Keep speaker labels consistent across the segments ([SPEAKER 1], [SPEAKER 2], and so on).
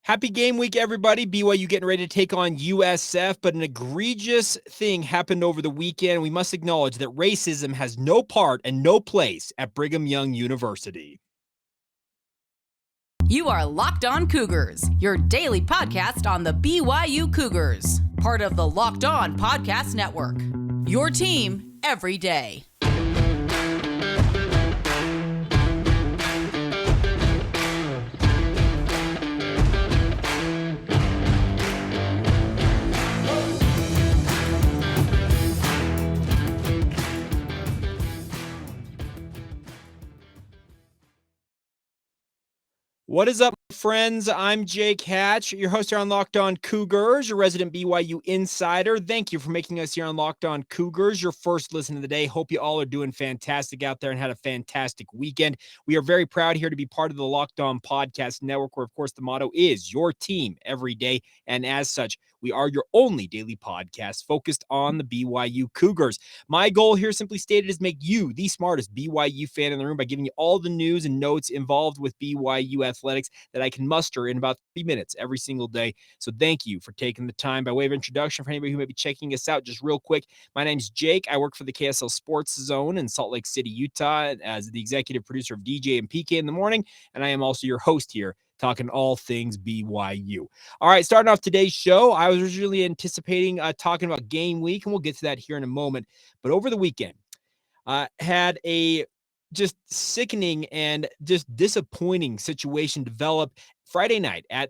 [SPEAKER 1] Happy game week, everybody. BYU getting ready to take on USF, but an egregious thing happened over the weekend. We must acknowledge that racism has no part and no place at Brigham Young University.
[SPEAKER 2] You are Locked On Cougars, your daily podcast on the BYU Cougars, part of the Locked On Podcast Network. Your team every day.
[SPEAKER 1] What is up, friends? I'm Jake Hatch, your host here on Locked On Cougars, your resident BYU insider. Thank you for making us here on Locked On Cougars your first listen of the day. Hope you all are doing fantastic out there and had a fantastic weekend. We are very proud here to be part of the Locked On Podcast Network, where, of course, the motto is your team every day. And as such, we are your only daily podcast focused on the BYU Cougars. My goal here, simply stated, is make you the smartest BYU fan in the room by giving you all the news and notes involved with BYU athletics that I can muster in about 3 minutes every single day. So thank you for taking the time. By way of introduction, for anybody who may be checking us out, just real quick, my name's Jake. I work for the KSL Sports Zone in Salt Lake City, Utah, as the executive producer of DJ and PK in the morning, and I am also your host here, talking all things BYU. All right, starting off today's show, I was originally anticipating talking about game week, and we'll get to that here in a moment. But over the weekend, had a just sickening and just disappointing situation develop Friday night at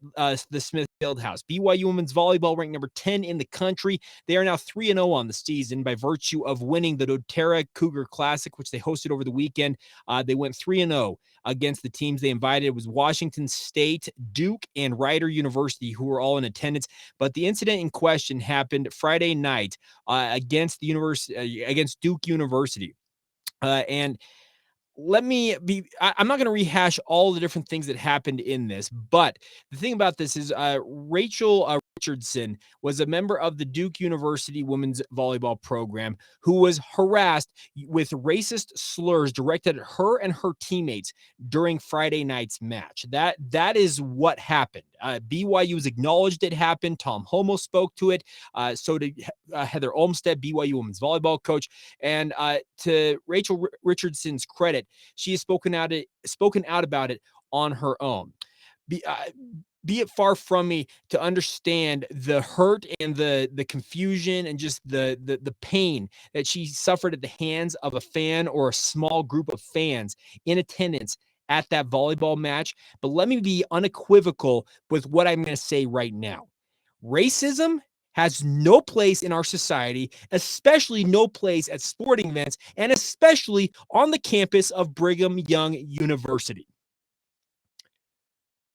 [SPEAKER 1] the Smith Fieldhouse. BYU women's volleyball ranked number 10 in the country. They are now 3-0 on the season by virtue of winning the doTERRA Cougar Classic, which they hosted over the weekend. They went 3-0 against the teams they invited. It was Washington State, Duke, and Rider University, who were all in attendance. But the incident in question happened Friday night against Duke University. And let me be, I'm not going to rehash all the different things that happened in this, but the thing about this is Rachel Richardson was a member of the Duke University women's volleyball program who was harassed with racist slurs directed at her and her teammates during Friday night's match. That is what happened. BYU has acknowledged it happened. Tom Homo spoke to it. So did Heather Olmstead, BYU women's volleyball coach. And to Rachel Richardson's credit, she has spoken out about it on her own. Be it far from me to understand the hurt and the confusion and just the pain that she suffered at the hands of a fan or a small group of fans in attendance at that volleyball match. But let me be unequivocal with what I'm going to say right now. Racism has no place in our society, especially no place at sporting events, and especially on the campus of Brigham Young University.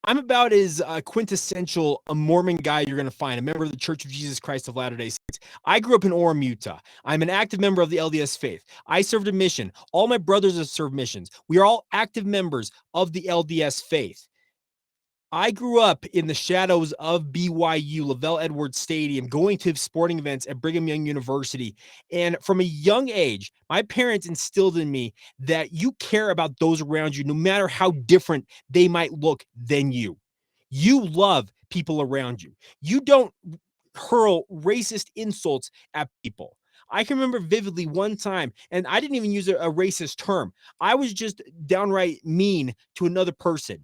[SPEAKER 1] I'm about as quintessential a Mormon guy you're going to find, a member of the Church of Jesus Christ of Latter-day Saints. I grew up in Orem, Utah. I'm an active member of the LDS faith. I served a mission. All my brothers have served missions. We are all active members of the LDS faith. I grew up in the shadows of BYU, Lavelle Edwards Stadium, going to sporting events at Brigham Young University. And from a young age, my parents instilled in me that you care about those around you, no matter how different they might look than you. You love people around you. You don't hurl racist insults at people. I can remember vividly one time, and I didn't even use a racist term. I was just downright mean to another person.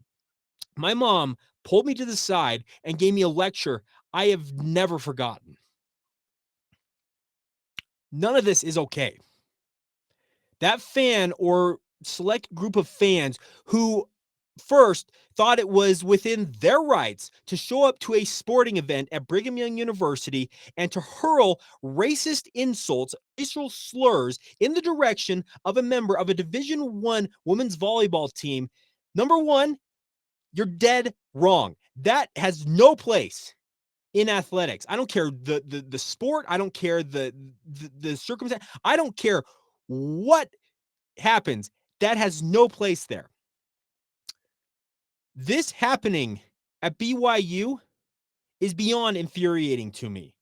[SPEAKER 1] My mom pulled me to the side and gave me a lecture I have never forgotten. None of this is okay. That fan or select group of fans who first thought it was within their rights to show up to a sporting event at Brigham Young University and to hurl racist insults, racial slurs in the direction of a member of a Division I women's volleyball team. Number one, you're dead wrong. That has no place in athletics. I don't care the sport. I don't care the circumstance. I don't care what happens. That has no place there. This happening at BYU is beyond infuriating to me.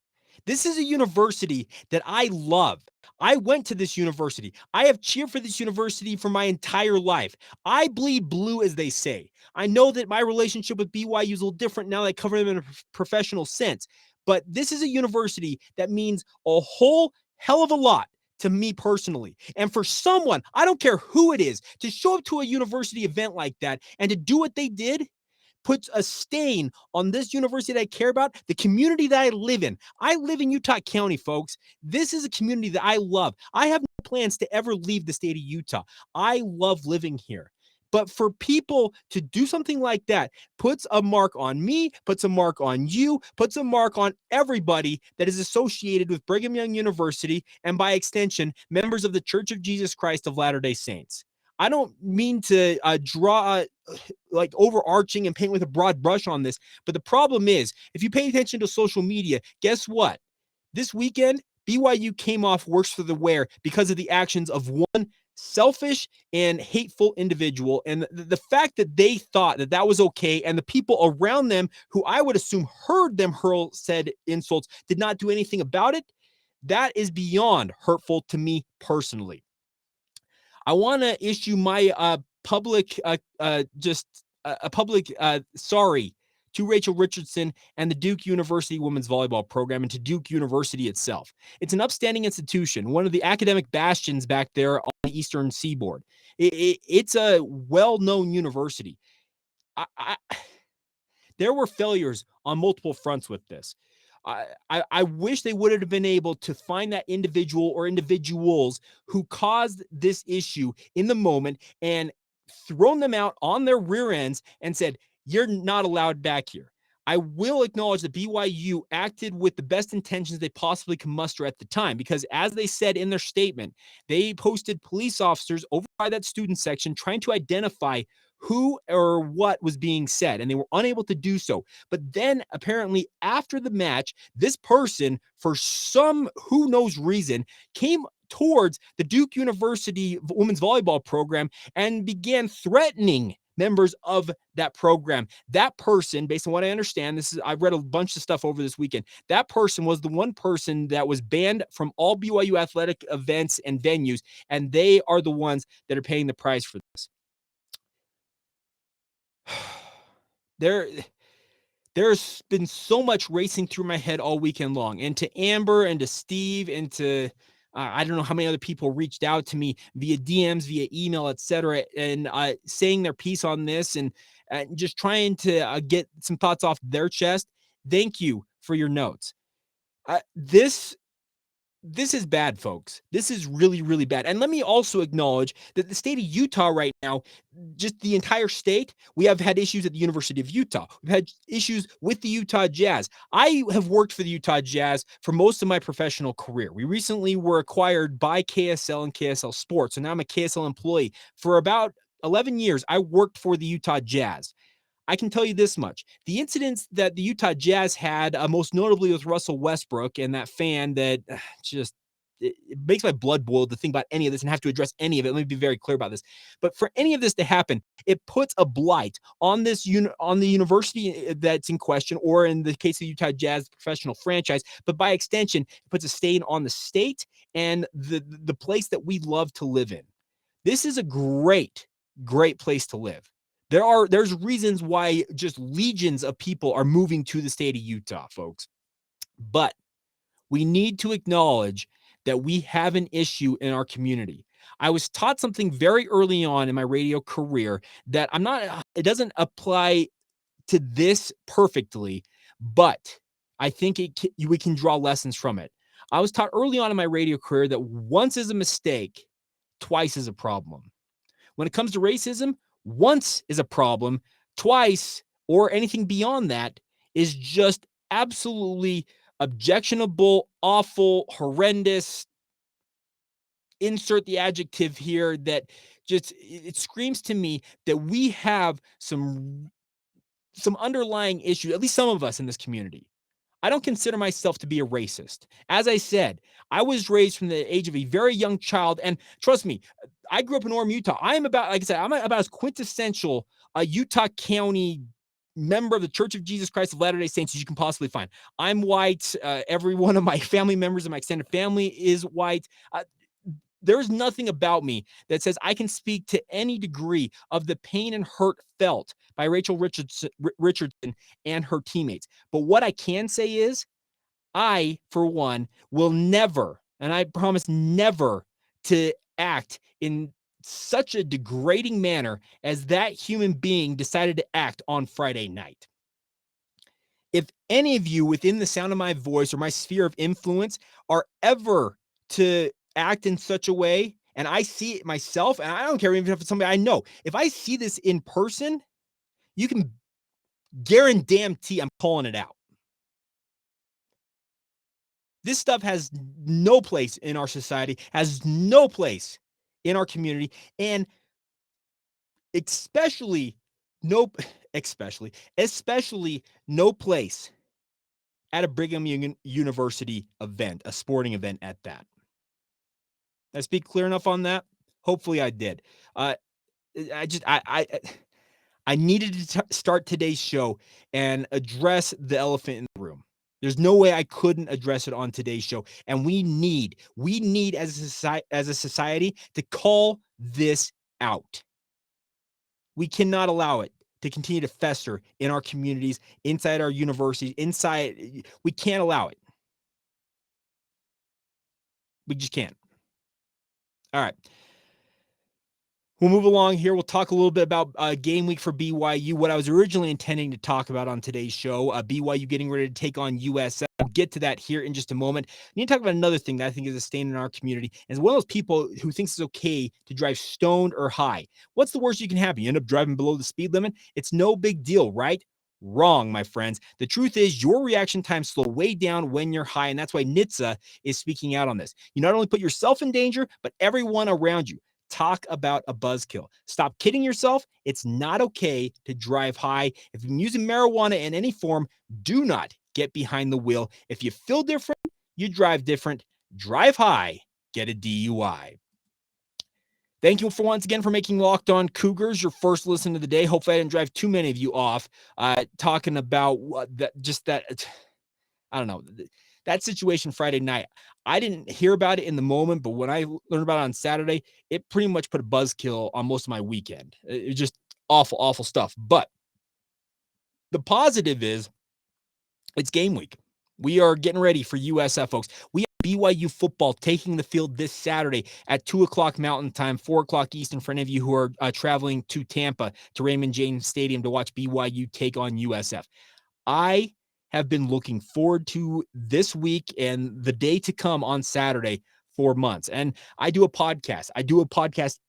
[SPEAKER 1] This is a university that I love. I went to this university. I have cheered for this university for my entire life. I bleed blue, as they say. I know that my relationship with BYU is a little different now that I cover them in a professional sense. But this is a university that means a whole hell of a lot to me personally. And for someone, I don't care who it is, to show up to a university event like that and to do what they did puts a stain on this university that I care about, the community that I live in. I live in Utah County, folks. This is a community that I love. I have no plans to ever leave the state of Utah. I love living here. But for people to do something like that puts a mark on me, puts a mark on you, puts a mark on everybody that is associated with Brigham Young University and, by extension, members of the Church of Jesus Christ of Latter-day Saints. I don't mean to draw like overarching and paint with a broad brush on this, but the problem is, if you pay attention to social media, guess what? This weekend, BYU came off worse for the wear because of the actions of one selfish and hateful individual. And the fact that they thought that that was okay, and the people around them who I would assume heard them hurl said insults did not do anything about it, that is beyond hurtful to me personally. I want to issue my public sorry to Rachel Richardson and the Duke University women's volleyball program, and to Duke University itself. It's an upstanding institution, one of the academic bastions back there on the Eastern Seaboard. It's a well-known university. There were failures on multiple fronts with this. I wish they would have been able to find that individual or individuals who caused this issue in the moment and thrown them out on their rear ends and said, you're not allowed back here. I will acknowledge that BYU acted with the best intentions they possibly could muster at the time, because as they said in their statement, they posted police officers over by that student section trying to identify who or what was being said, and they were unable to do so. But then apparently after the match, this person, for some who knows reason, came towards the Duke University women's volleyball program and began threatening members of that program. That person, based on what I understand, I've read a bunch of stuff over this weekend. That person was the one person that was banned from all BYU athletic events and venues, and they are the ones that are paying the price for this. There's been so much racing through my head all weekend long, and to Amber and to Steve and to I don't know how many other people reached out to me via DMs, via email, etc., and saying their piece on this and just trying to get some thoughts off their chest. Thank you for your notes. This is bad, folks. This is really, really bad. And let me also acknowledge that the state of Utah right now, just the entire state, we have had issues at the University of Utah. We've had issues with the Utah Jazz. I have worked for the Utah Jazz for most of my professional career. We recently were acquired by KSL and KSL Sports, so now I'm a KSL employee. For about 11 years, I worked for the Utah Jazz. I can tell you this much. The incidents that the Utah Jazz had, most notably with Russell Westbrook and that fan that just it makes my blood boil to think about any of this and have to address any of it. Let me be very clear about this. But for any of this to happen, it puts a blight on this on the university that's in question, or in the case of Utah Jazz, professional franchise. But by extension, it puts a stain on the state and the place that we love to live in. This is a great, great place to live. There's reasons why just legions of people are moving to the state of Utah, folks. But we need to acknowledge that we have an issue in our community. I was taught something very early on in my radio career that it doesn't apply to this perfectly, but I think we can draw lessons from it. I was taught early on in my radio career that once is a mistake, twice is a problem. When it comes to racism, once is a problem, twice or anything beyond that is just absolutely objectionable, awful, horrendous. Insert the adjective here that just, it screams to me that we have some underlying issues, at least some of us in this community. I don't consider myself to be a racist. As I said, I was raised from the age of a very young child. And trust me, I grew up in Orem, Utah. I'm about as quintessential Utah County member of the Church of Jesus Christ of Latter-day Saints as you can possibly find. I'm white. Every one of my family members of my extended family is white. There's nothing about me that says I can speak to any degree of the pain and hurt felt by Rachel Richardson and her teammates. But what I can say is I, for one, will never, and I promise never, to act in such a degrading manner as that human being decided to act on Friday night. If any of you within the sound of my voice or my sphere of influence are ever to act in such a way, and I see it myself, and I don't care even if it's somebody I know, if I see this in person, you can guarantee I'm calling it out. This stuff has no place in our society, has no place in our community, and especially no place at a Brigham Young University event, a sporting event at that. Did I speak clear enough on that? Hopefully I did. I needed to start today's show and address the elephant in the room. There's no way I couldn't address it on today's show. And we need as a society to call this out. We cannot allow it to continue to fester in our communities, inside our universities, we can't allow it. We just can't. All right. We'll move along here. We'll talk a little bit about game week for BYU, what I was originally intending to talk about on today's show, BYU getting ready to take on USF. We'll get to that here in just a moment. I need to talk about another thing that I think is a stain in our community. And it's one of those people who thinks it's okay to drive stoned or high. What's the worst you can happen? You end up driving below the speed limit? It's no big deal, right? Wrong, my friends. The truth is your reaction times slow way down when you're high, and that's why NHTSA is speaking out on this. You not only put yourself in danger, but everyone around you. Talk about a buzzkill. Stop kidding yourself. It's not okay to drive high. If you're using marijuana in any form, do not get behind the wheel. If you feel different, you drive different. Drive high, get a DUI. Thank you for once again for making Locked On Cougars your first listen of the day. Hopefully I didn't drive too many of you off talking about I don't know, that situation Friday night. I didn't hear about it in the moment, but when I learned about it on Saturday, it pretty much put a buzzkill on most of my weekend. It was just awful, awful stuff. But the positive is it's game week. We are getting ready for USF, folks. We have BYU football taking the field this Saturday at 2 o'clock Mountain Time, 4 o'clock Eastern for any of you who are traveling to Tampa to Raymond James Stadium to watch BYU take on USF. I have been looking forward to this week and the day to come on Saturday for months. And I do a podcast.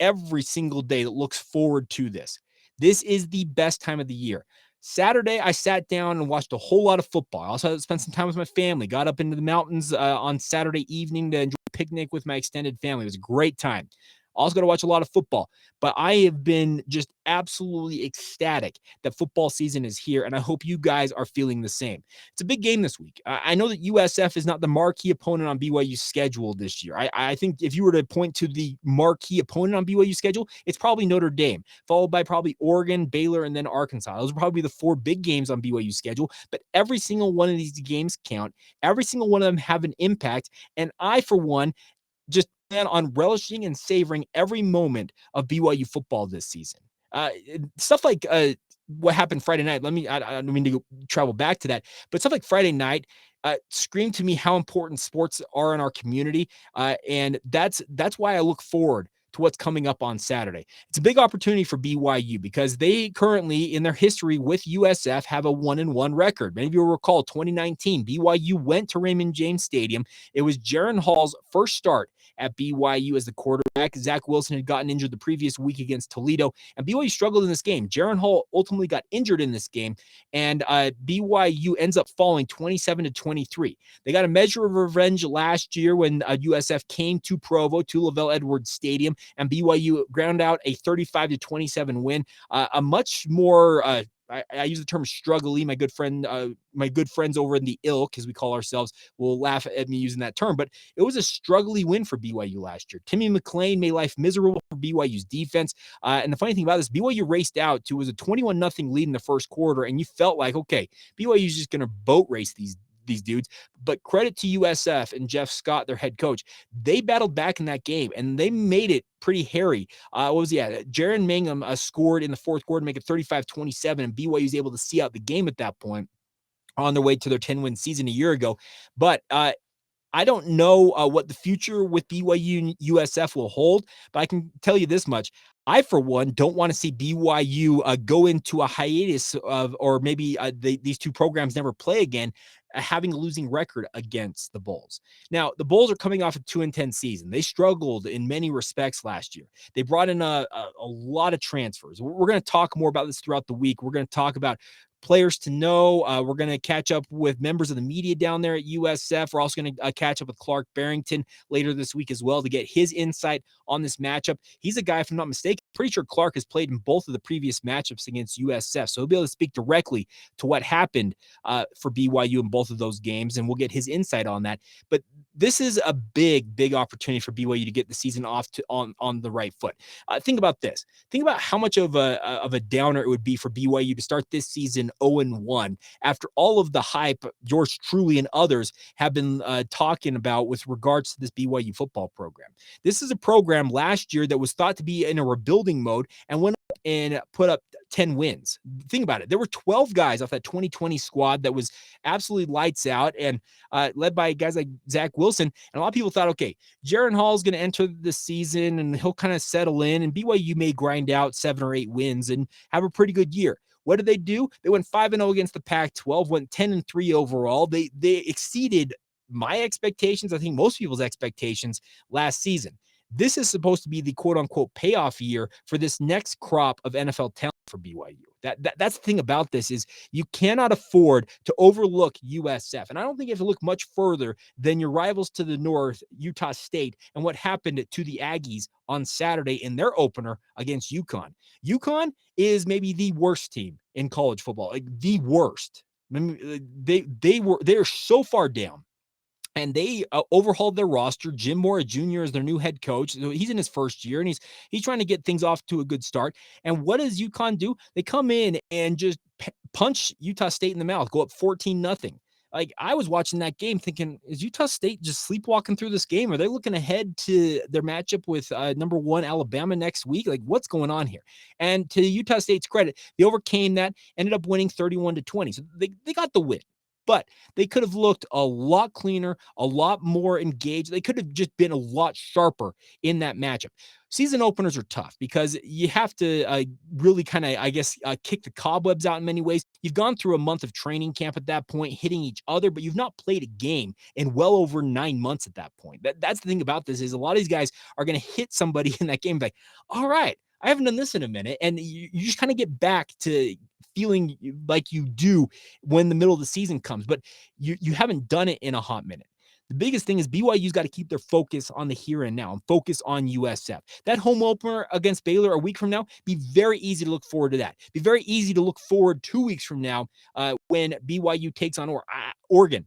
[SPEAKER 1] Every single day that looks forward to this. This is the best time of the year. Saturday, I sat down and watched a whole lot of football. I also spent some time with my family, got up into the mountains on Saturday evening to enjoy a picnic with my extended family. It was a great time. Also got to watch a lot of football, but I have been just absolutely ecstatic that football season is here, and I hope you guys are feeling the same. It's a big game this week. I know that USF is not the marquee opponent on BYU's schedule this year. I think if you were to point to the marquee opponent on BYU's schedule, it's probably Notre Dame, followed by probably Oregon, Baylor, and then Arkansas. Those are probably the four big games on BYU's schedule, but every single one of these games count. Every single one of them have an impact, and I, for one, just plan on relishing and savoring every moment of BYU football this season. Stuff like what happened Friday night. I don't mean to travel back to that, but stuff like Friday night screamed to me how important sports are in our community, and that's why I look forward to what's coming up on Saturday. It's a big opportunity for BYU because they currently, in their history with USF, have a 1-1 record. Many of you will recall 2019, BYU went to Raymond James Stadium. It was Jaron Hall's first start at BYU as the quarterback. Zach Wilson had gotten injured the previous week against Toledo, and BYU struggled in this game. Jaron Hall ultimately got injured in this game, and BYU ends up falling 27-23. They got a measure of revenge last year when USF came to Provo, to LaVell Edwards Stadium, and BYU ground out a 35-27 win. A much more I use the term struggly. My good friends over in the ilk, as we call ourselves, will laugh at me using that term, but it was a struggly win for BYU last year. Timmy McClain made life miserable for BYU's defense. And the funny thing about this, BYU raced out to was a 21-0 lead in the first quarter, and you felt like, okay, BYU is just going to boat race these dudes. But credit to USF and Jeff Scott, their head coach. They battled back in that game, and they made it pretty hairy. Jaron Mangum scored in the fourth quarter to make it 35-27, and BYU was able to see out the game at that point on their way to their 10-win season a year ago. But I don't know what the future with BYU and USF will hold, but I can tell you this much. I, for one, don't want to see BYU go into a hiatus or maybe these two programs never play again, having a losing record against the Bulls. Now, the Bulls are coming off a 2-10 season. They struggled in many respects last year. They brought in a lot of transfers. We're going to talk more about this throughout the week. We're going to talk about players to know. We're going to catch up with members of the media down there at USF. We're also going to catch up with Clark Barrington later this week as well to get his insight on this matchup. He's a guy, if I'm not mistaken, pretty sure Clark has played in both of the previous matchups against USF. So he'll be able to speak directly to what happened for BYU in both of those games, and we'll get his insight on that. But this is a big opportunity for BYU to get the season off on the right foot. Think about this. Think about how much of a downer it would be for BYU to start this season 0-1 after all of the hype yours truly and others have been talking about with regards to this BYU football program. This is a program last year that was thought to be in a rebuilding mode and went up and put up 10 wins. Think about it. There were 12 guys off that 2020 squad that was absolutely lights out and led by guys like Zach Wilson. And a lot of people thought, okay, Jaron Hall is going to enter the season and he'll kind of settle in, and BYU may grind out 7 or 8 wins and have a pretty good year. What did they do? They went 5-0 against the Pac-12, went 10-3 overall. They exceeded my expectations, I think most people's expectations last season. This is supposed to be the quote-unquote payoff year for this next crop of NFL talent for BYU. That's the thing about this is you cannot afford to overlook USF. And I don't think you have to look much further than your rivals to the north, Utah State, and what happened to the Aggies on Saturday in their opener against UConn. UConn is maybe the worst team in college football, like the worst. I mean, they're so far down. And they overhauled their roster. Jim Mora Jr. is their new head coach. So he's in his first year, and he's trying to get things off to a good start. And what does UConn do? They come in and just punch Utah State in the mouth, go up 14-0. Like, I was watching that game thinking, is Utah State just sleepwalking through this game? Are they looking ahead to their matchup with number 1 Alabama next week? Like, what's going on here? And to Utah State's credit, they overcame that, ended up winning 31-20. So they got the win. But they could have looked a lot cleaner, a lot more engaged. They could have just been a lot sharper in that matchup. Season openers are tough because you have to really kind of, kick the cobwebs out in many ways. You've gone through a month of training camp at that point, hitting each other, but you've not played a game in well over 9 months at that point. That's the thing about this is a lot of these guys are going to hit somebody in that game like, all right, I haven't done this in a minute. And you just kind of get back to feeling like you do when the middle of the season comes, but you haven't done it in a hot minute. The biggest thing is BYU's got to keep their focus on the here and now and focus on USF. That home opener against Baylor a week from now, be very easy to look forward to that. Be very easy to look forward 2 weeks from now when BYU takes on Oregon.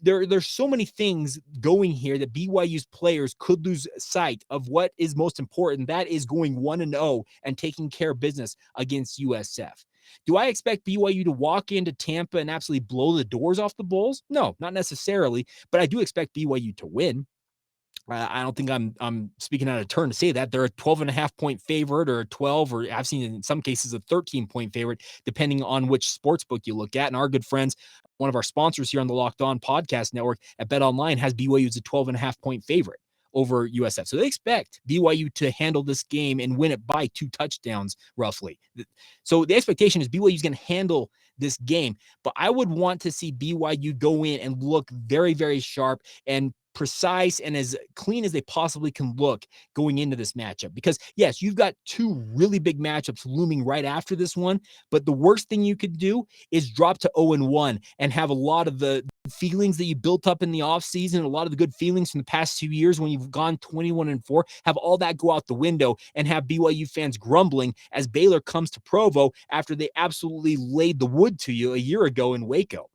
[SPEAKER 1] There's so many things going here that BYU's players could lose sight of what is most important. That is going 1-0 and taking care of business against USF. Do I expect BYU to walk into Tampa and absolutely blow the doors off the Bulls? No, not necessarily, but I do expect BYU to win. I don't think I'm speaking out of turn to say that. They're a 12.5-point favorite or a 12, or I've seen in some cases a 13-point favorite, depending on which sports book you look at. And our good friends, one of our sponsors here on the Locked On Podcast Network at BetOnline, has BYU as a 12.5-point favorite over USF. So they expect BYU to handle this game and win it by 2 touchdowns, roughly. So the expectation is BYU is going to handle this game, but I would want to see BYU go in and look very, very sharp and precise and as clean as they possibly can look going into this matchup. Because yes, you've got 2 really big matchups looming right after this one, but the worst thing you could do is drop to 0-1 and have a lot of the feelings that you built up in the offseason, a lot of the good feelings from the past 2 years when you've gone 21-4, have all that go out the window and have BYU fans grumbling as Baylor comes to Provo after they absolutely laid the wood to you a year ago in Waco.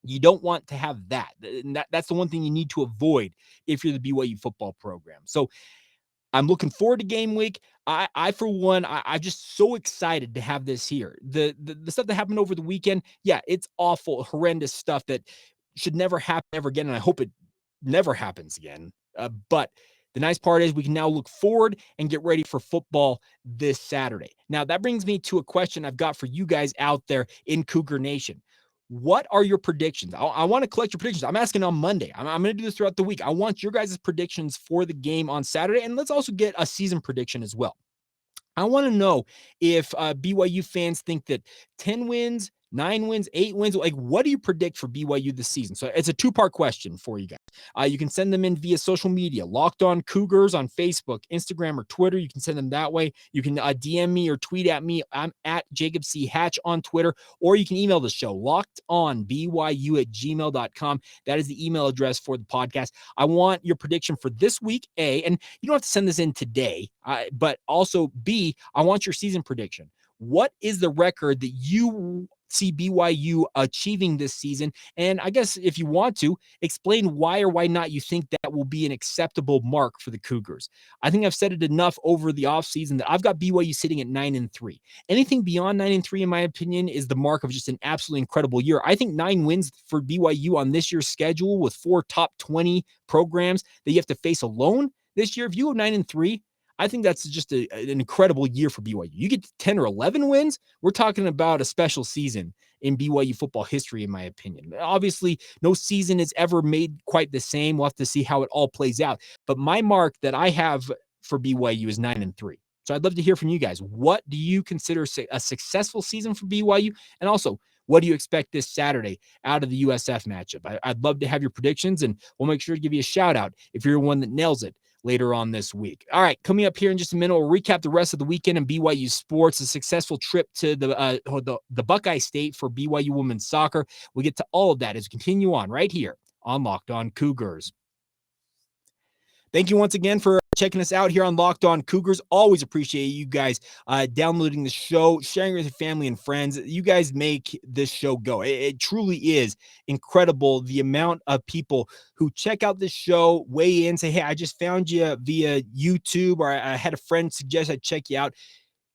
[SPEAKER 1] You don't want to have that. That's the one thing you need to avoid if you're the BYU football program. So I'm looking forward to game week. I for one, I'm just so excited to have this here. The stuff that happened over the weekend, yeah, it's awful, horrendous stuff that should never happen ever again, and I hope it never happens again. But the nice part is we can now look forward and get ready for football this Saturday. Now, that brings me to a question I've got for you guys out there in Cougar Nation. What are your predictions? I want to collect your predictions. I'm asking on Monday. I'm going to do this throughout the week. I want your guys' predictions for the game on Saturday, and let's also get a season prediction as well. I want to know if BYU fans think that 10 wins, 9 wins, 8 wins, like what do you predict for BYU this season? So it's a two-part question for you guys. You can send them in via social media, Locked On Cougars on Facebook, Instagram, or Twitter. You can send them that way. You can DM me or tweet at me. I'm at Jacob C. Hatch on Twitter, or you can email the show, lockedonbyu@gmail.com. That is the email address for the podcast. I want your prediction for this week, A, and you don't have to send this in today, but also B, I want your season prediction. What is the record that you see BYU achieving this season? And I guess if you want to, explain why or why not you think that will be an acceptable mark for the Cougars. I think I've said it enough over the offseason that I've got BYU sitting at 9-3. Anything beyond 9-3, in my opinion, is the mark of just an absolutely incredible year. I think 9 wins for BYU on this year's schedule with 4 top 20 programs that you have to face alone this year. If you go 9-3, I think that's just an incredible year for BYU. You get 10 or 11 wins, we're talking about a special season in BYU football history, in my opinion. Obviously, no season is ever made quite the same. We'll have to see how it all plays out. But my mark that I have for BYU is 9-3. So I'd love to hear from you guys. What do you consider a successful season for BYU? And also, what do you expect this Saturday out of the USF matchup? I'd love to have your predictions, and we'll make sure to give you a shout out if you're one that nails it later on this week. All right, coming up here in just a minute, we'll recap the rest of the weekend in BYU sports, a successful trip to the Buckeye State for BYU women's soccer. We'll get to all of that as we continue on right here on Locked On Cougars. Thank you once again for checking us out here on Locked On Cougars. Always appreciate you guys downloading the show, sharing with your family and friends. You guys make this show go. It truly is incredible the amount of people who check out this show, weigh in, say, hey, I just found you via YouTube, or I had a friend suggest I check you out.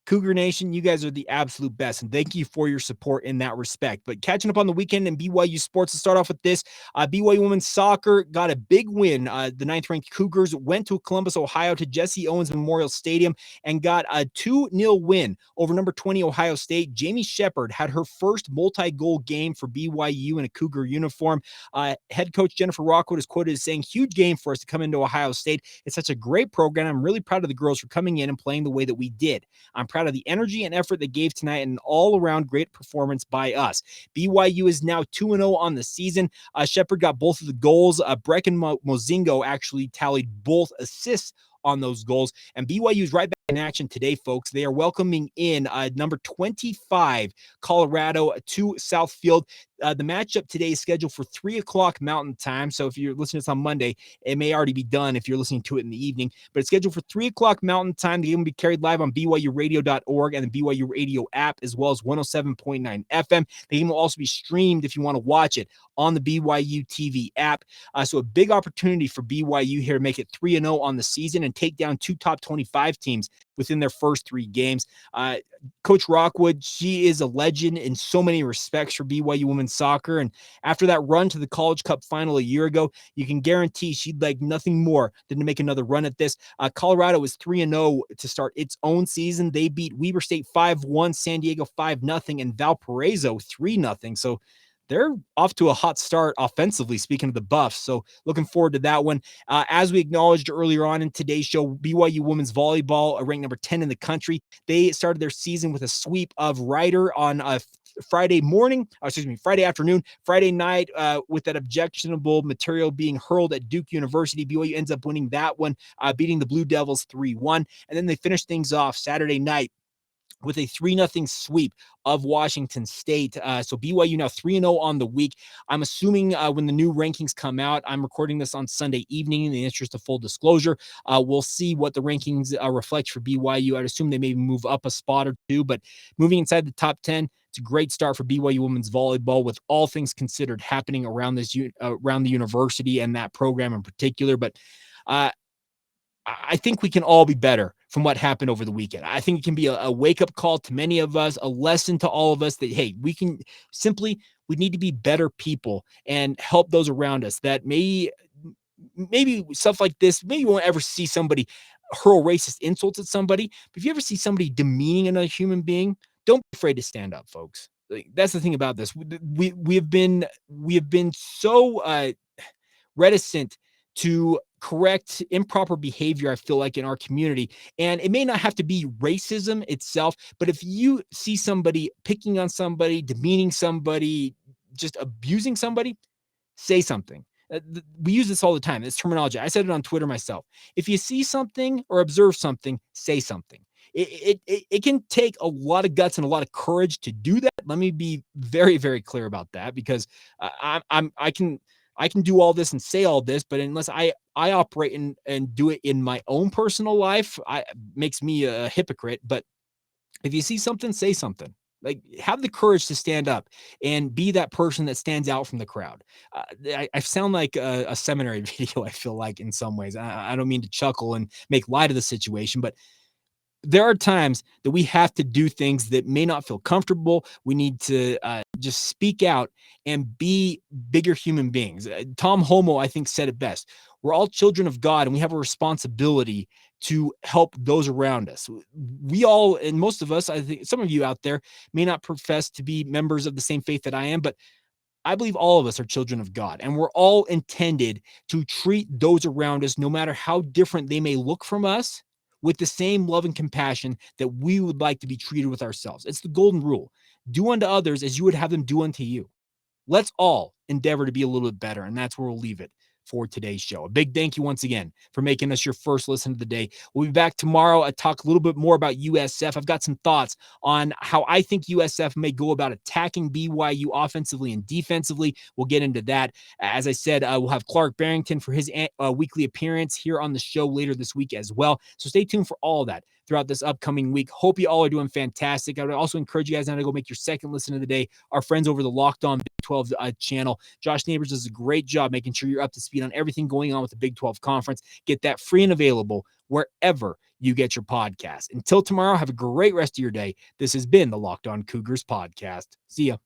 [SPEAKER 1] Cougar Nation, you guys are the absolute best, and thank you for your support in that respect. But catching up on the weekend in BYU sports, to start off with this, BYU women's soccer got a big win. The 9th-ranked Cougars went to Columbus, Ohio, to Jesse Owens Memorial Stadium and got a 2-0 win over number 20 Ohio State. Jamie Shepard had her first multi-goal game for BYU in a Cougar uniform. Head coach Jennifer Rockwood is quoted as saying, huge game for us to come into Ohio State. It's such a great program. I'm really proud of the girls for coming in and playing the way that we did. I'm proud of the energy and effort they gave tonight, and an all-around great performance by us. BYU is now 2-0 on the season. Shepard got both of the goals. Brecken Mozingo actually tallied both assists on those goals. And BYU is right back in action today, folks. They are welcoming in number 25, Colorado, to Southfield. The matchup today is scheduled for 3 o'clock Mountain Time. So if you're listening to this on Monday, it may already be done if you're listening to it in the evening. But it's scheduled for 3 o'clock Mountain Time. The game will be carried live on BYURadio.org and the BYU Radio app, as well as 107.9 FM. The game will also be streamed if you want to watch it on the BYU TV app. So a big opportunity for BYU here to make it 3-0 on the season and take down 2 top 25 teams within their first 3 games. Coach Rockwood, she is a legend in so many respects for BYU women's soccer. And after that run to the College Cup final a year ago, you can guarantee she'd like nothing more than to make another run at this. Colorado is 3-0 to start its own season. They beat Weber State 5-1, San Diego 5-0, and Valparaiso 3-0. So they're off to a hot start offensively, speaking of the Buffs. So looking forward to that one. As we acknowledged earlier on in today's show, BYU women's volleyball, ranked number 10 in the country. They started their season with a sweep of Ryder on Friday afternoon, Friday night, with that objectionable material being hurled at Duke University. BYU ends up winning that one, beating the Blue Devils 3-1. And then they finished things off Saturday night with a 3-0 sweep of Washington State. So BYU now 3-0 on the week. I'm assuming when the new rankings come out, I'm recording this on Sunday evening in the interest of full disclosure. We'll see what the rankings reflect for BYU. I'd assume they may move up a spot or two, but moving inside the top 10, it's a great start for BYU women's volleyball with all things considered happening around around the university and that program in particular. But I think we can all be better from what happened over the weekend. I think it can be a wake-up call to many of us, a lesson to all of us that, hey, we need to be better people and help those around us that maybe stuff like this, maybe you won't ever see somebody hurl racist insults at somebody, but if you ever see somebody demeaning another human being, don't be afraid to stand up, folks. Like, that's the thing about this. We have been so reticent to correct improper behavior, I feel like, in our community. And it may not have to be racism itself, but if you see somebody picking on somebody, demeaning somebody, just abusing somebody, say something. We use this all the time. This terminology. I said it on Twitter myself. If you see something or observe something, say something. It can take a lot of guts and a lot of courage to do that. Let me be very, very clear about that, because I can do all this and say all this, but unless I operate and do it in my own personal life, makes me a hypocrite. But if you see something, say something. Like, have the courage to stand up and be that person that stands out from the crowd. I sound like a seminary video, I feel like, in some ways. I don't mean to chuckle and make light of the situation, but there are times that we have to do things that may not feel comfortable. We need to just speak out and be bigger human beings. Tom Homo, I think, said it best. We're all children of God, and we have a responsibility to help those around us. We all, and most of us, I think some of you out there may not profess to be members of the same faith that I am, but I believe all of us are children of God, and we're all intended to treat those around us, no matter how different they may look from us, with the same love and compassion that we would like to be treated with ourselves. It's the golden rule. Do unto others as you would have them do unto you. Let's all endeavor to be a little bit better, and that's where we'll leave it for today's show. A big thank you once again for making us your first listen of the day. We'll be back tomorrow. I talk a little bit more about USF. I've got some thoughts on how I think USF may go about attacking BYU offensively and defensively. We'll get into that. As I said, we'll have Clark Barrington for his weekly appearance here on the show later this week as well. So stay tuned for all of that throughout this upcoming week. Hope you all are doing fantastic. I would also encourage you guys now to go make your second listen of the day. Our friends over the Locked On Big 12 channel. Josh Neighbors does a great job making sure you're up to speed on everything going on with the Big 12 Conference. Get that free and available wherever you get your podcast. Until tomorrow, have a great rest of your day. This has been the Locked On Cougars podcast. See ya.